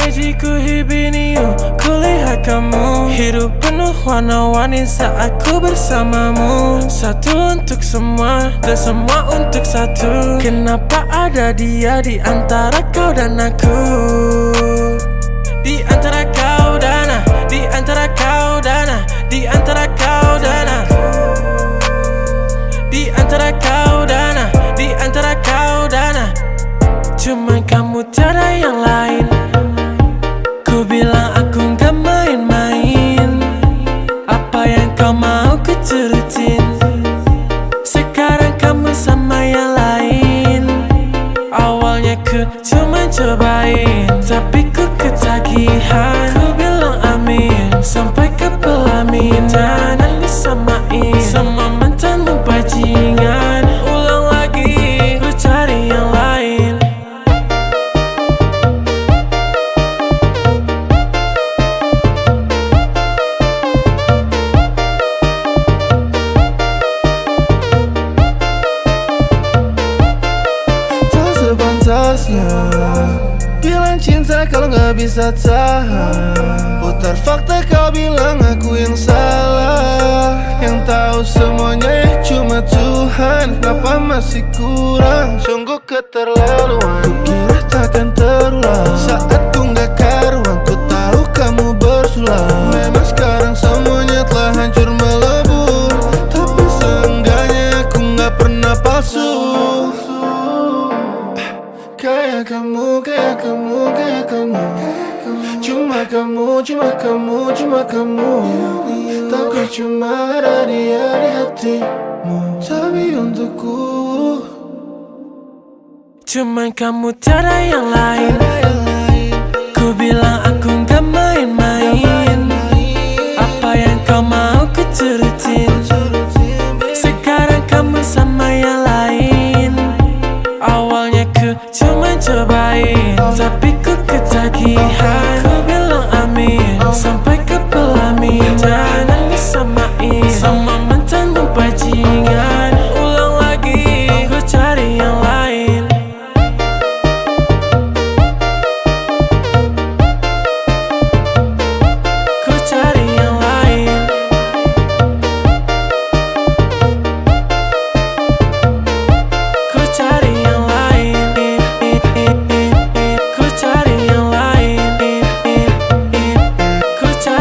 IG ku hibiniu, kulihat kamu. Hidup penuh warna-warni saat ku bersamamu. Satu untuk semua dan semua untuk satu. Kenapa ada dia di antara kau dan aku? Di antara kau dan aku, di antara kau dan aku, di antara kau dan aku, di antara kau dan aku, di antara kau dan aku. Cuman kamu tiada yang lain. Ku bilang aku gak main-main. Apa yang kau mau ku turutin. Sekarang kamu sama yang lain. Awalnya ku cuma cobain, tapi ku ketagihan. Ku bilang amin sampai ke pelaminan. Jangan disamain sama mantanmu bajingan. Ulang lagi, ku cari yang lain. Sepantasnya bilang cinta kalau gak bisa tahan. Putar fakta kau bilang aku yang salah. Yang tahu semuanya cuma Tuhan. Kenapa masih kurang? Sungguh keterlaluan. Ku kira takkan terulang. Saat ku gak karuan, ku tahu kamu bersulang. Memang sekarang semuanya telah hancur melebur. Tapi seenggaknya aku gak pernah palsu. Kayak kamu, kayak kamu, kayak kamu. Cuma kamu, cuma kamu, cuma kamu. Takut cuma ada dia di hatimu. Tapi untukku Cuman kamu tiada yang lain. Ku bilang aku gak main-main. Apa yang kau mau ku turutin. Sekarang kamu sama yang lain. Awalnya ku cuma cobain, tapi ku ketagihan. Ku bilang amin sampai ke pelaminan. Jangan disamain sama mantanmu bajingan. Ulang lagi, ku cari yang lain. Ku cari yang lain. Ku cari yang lain. Ku cari yang lain. Ku cari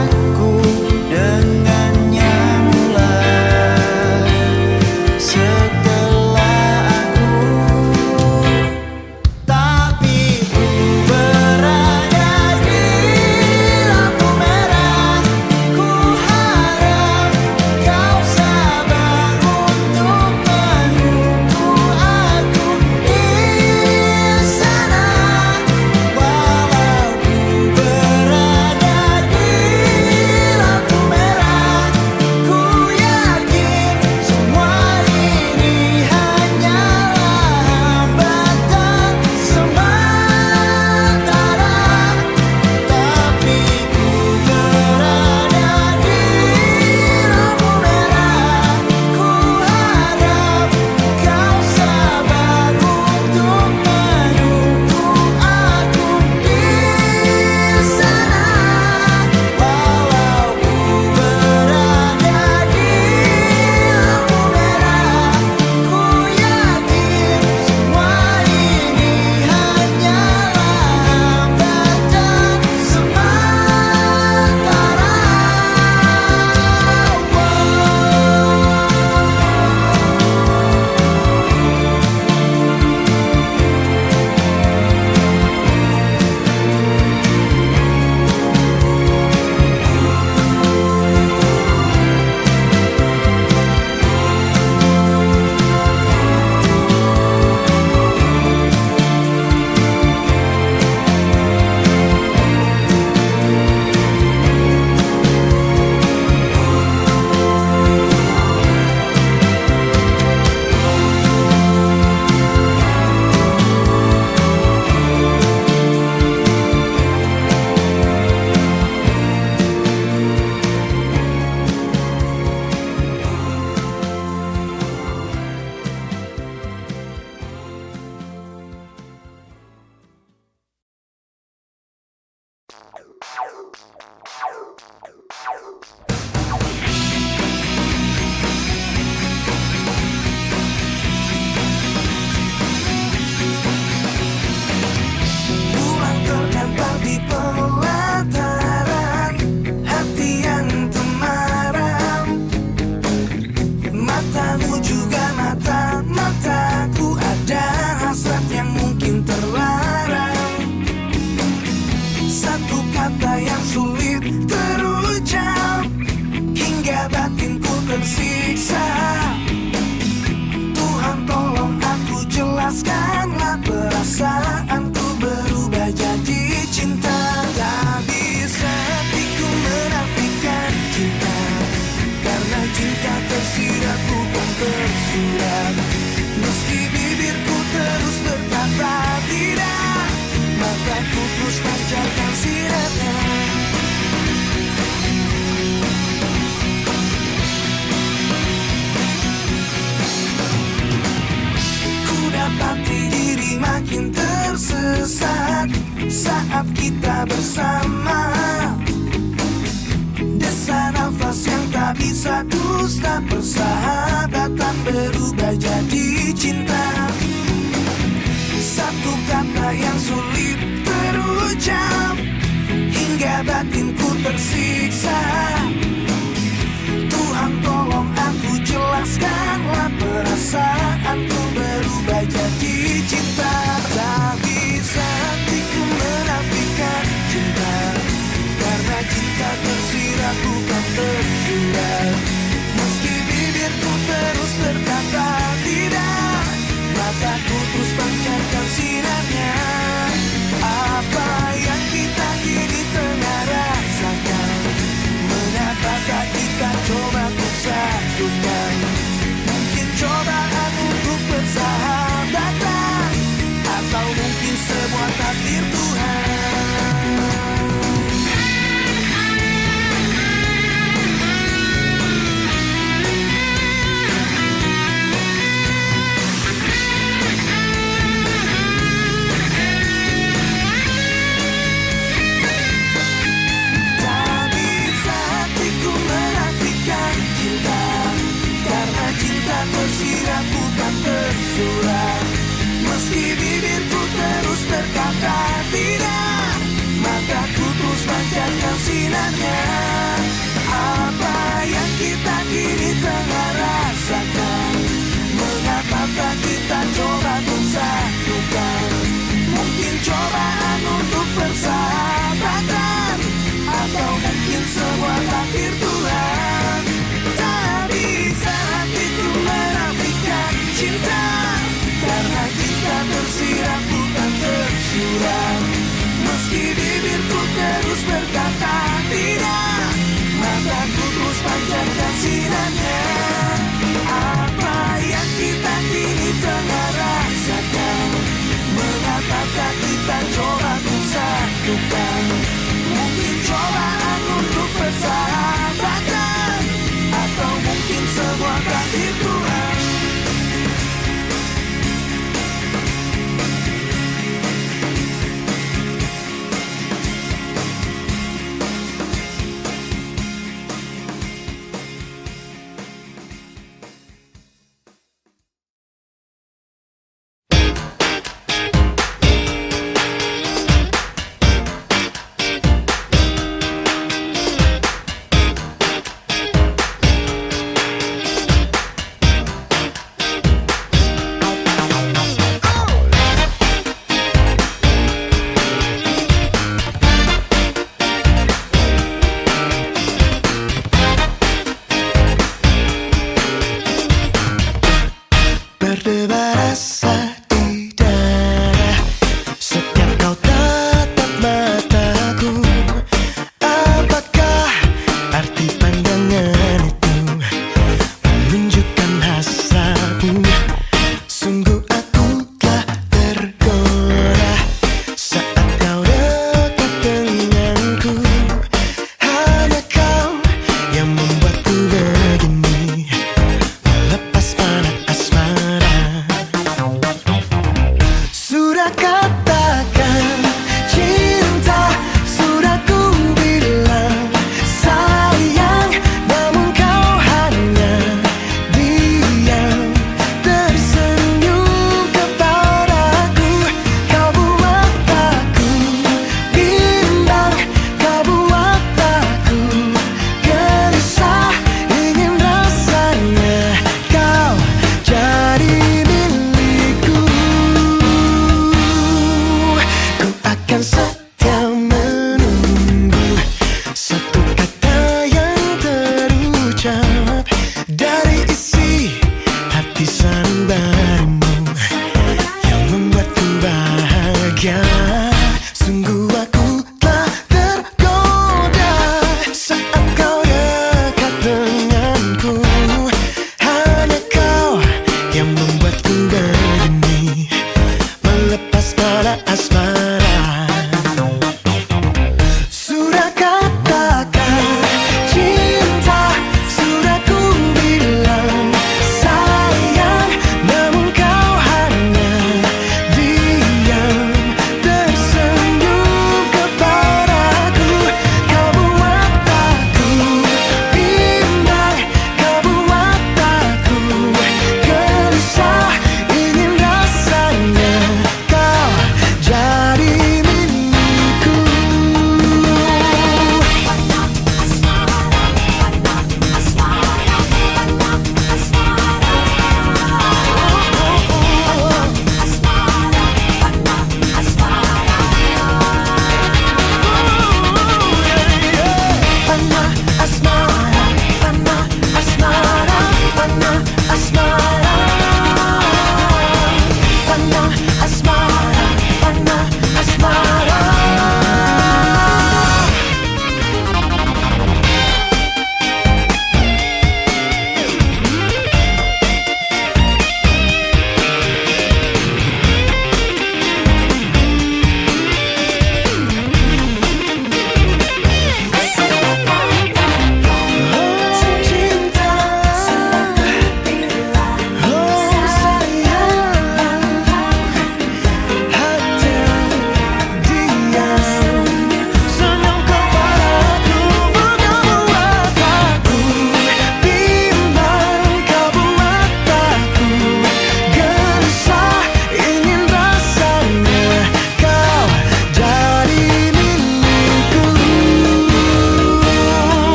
aku dengannya mulai setelah aku, tapi ku berada di lampu merah. Ku harap kau sabar untuk menunggu aku di sana. Walau ku berada di lampu merah, ku yakin semua ini hanyalah hambatan sementara. Tapi ku berada di lampu merah. Ku harap kau sabar untuk menunggu aku di sana. Walau ku berada di lampu merah, ku yakin semua ini hanyalah hambatan sementara. Bulan terdampar di pelataran hati yang temaram. Matamu juga mataku, ada hasrat yang mungkin terlarang. Satu kata yang sulit terucap hingga batinku tersiksa. Tuhan tolong aku jelaskanlah perasaanku berubah jadi cinta. Tak bisa hatiku menafikan cinta, karena cinta tersirat bukan tersurat. Meski bibirku terus berkata tidak, mataku terus pancarkan sinarnya. Ku dapati diri makin tersesat saat kita bersama. Desa nafas yang tak bisa dusta, persahabatan berubah jadi cinta. Satu kata yang sulit terucap hingga batinku tersiksa. Tuhan tolong aku jelaskanlah perasaanku berubah jadi cinta. Tak bisa hatiku menafikan cinta, karena cinta tersirat bukan tersurat. Meski bibirku terus berkata tidak, mataku terus pancarkan sinarnya. Apa yang kita kini tengah rasakan, mengapa tak kita coba untuk satukan? Mungkin cobaan untuk persahabatan, atau mungkin sebuah takdir Tuhan.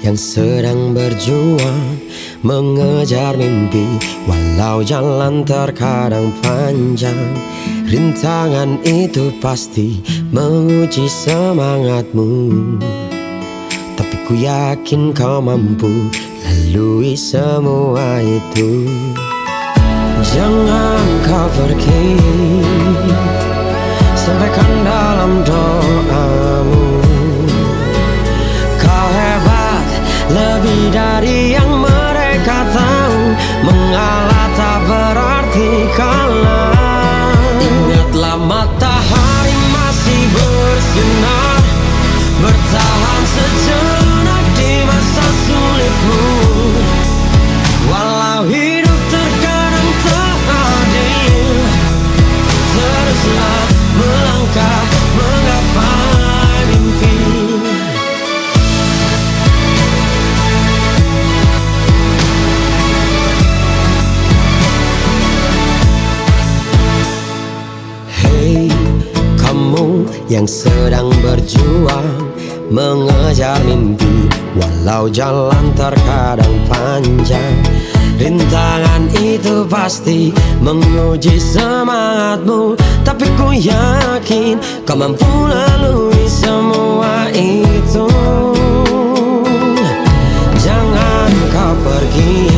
yang sedang berjuang mengejar mimpi, walau jalan terkadang panjang. Rintangan itu pasti menguji semangatmu, tapi ku yakin kau mampu lalui semua itu. Jangan kau pergi, sampaikan dalam doamu, kau hebat lebih dari yang mereka tahu. Mengalah tak berarti kalah. Ingatlah matahari masih bersinar, bertahan sejenak di masa sulitmu. Walau hidup terkadang tak adil, teruslah melangkah menggapai mimpi. Hey, kamu yang sedang berjuang mengejar mimpi, walau jalan terkadang panjang. Rintangan itu pasti menguji semangatmu, tapi ku yakin kau mampu lalui semua itu. Jangan kau pergi,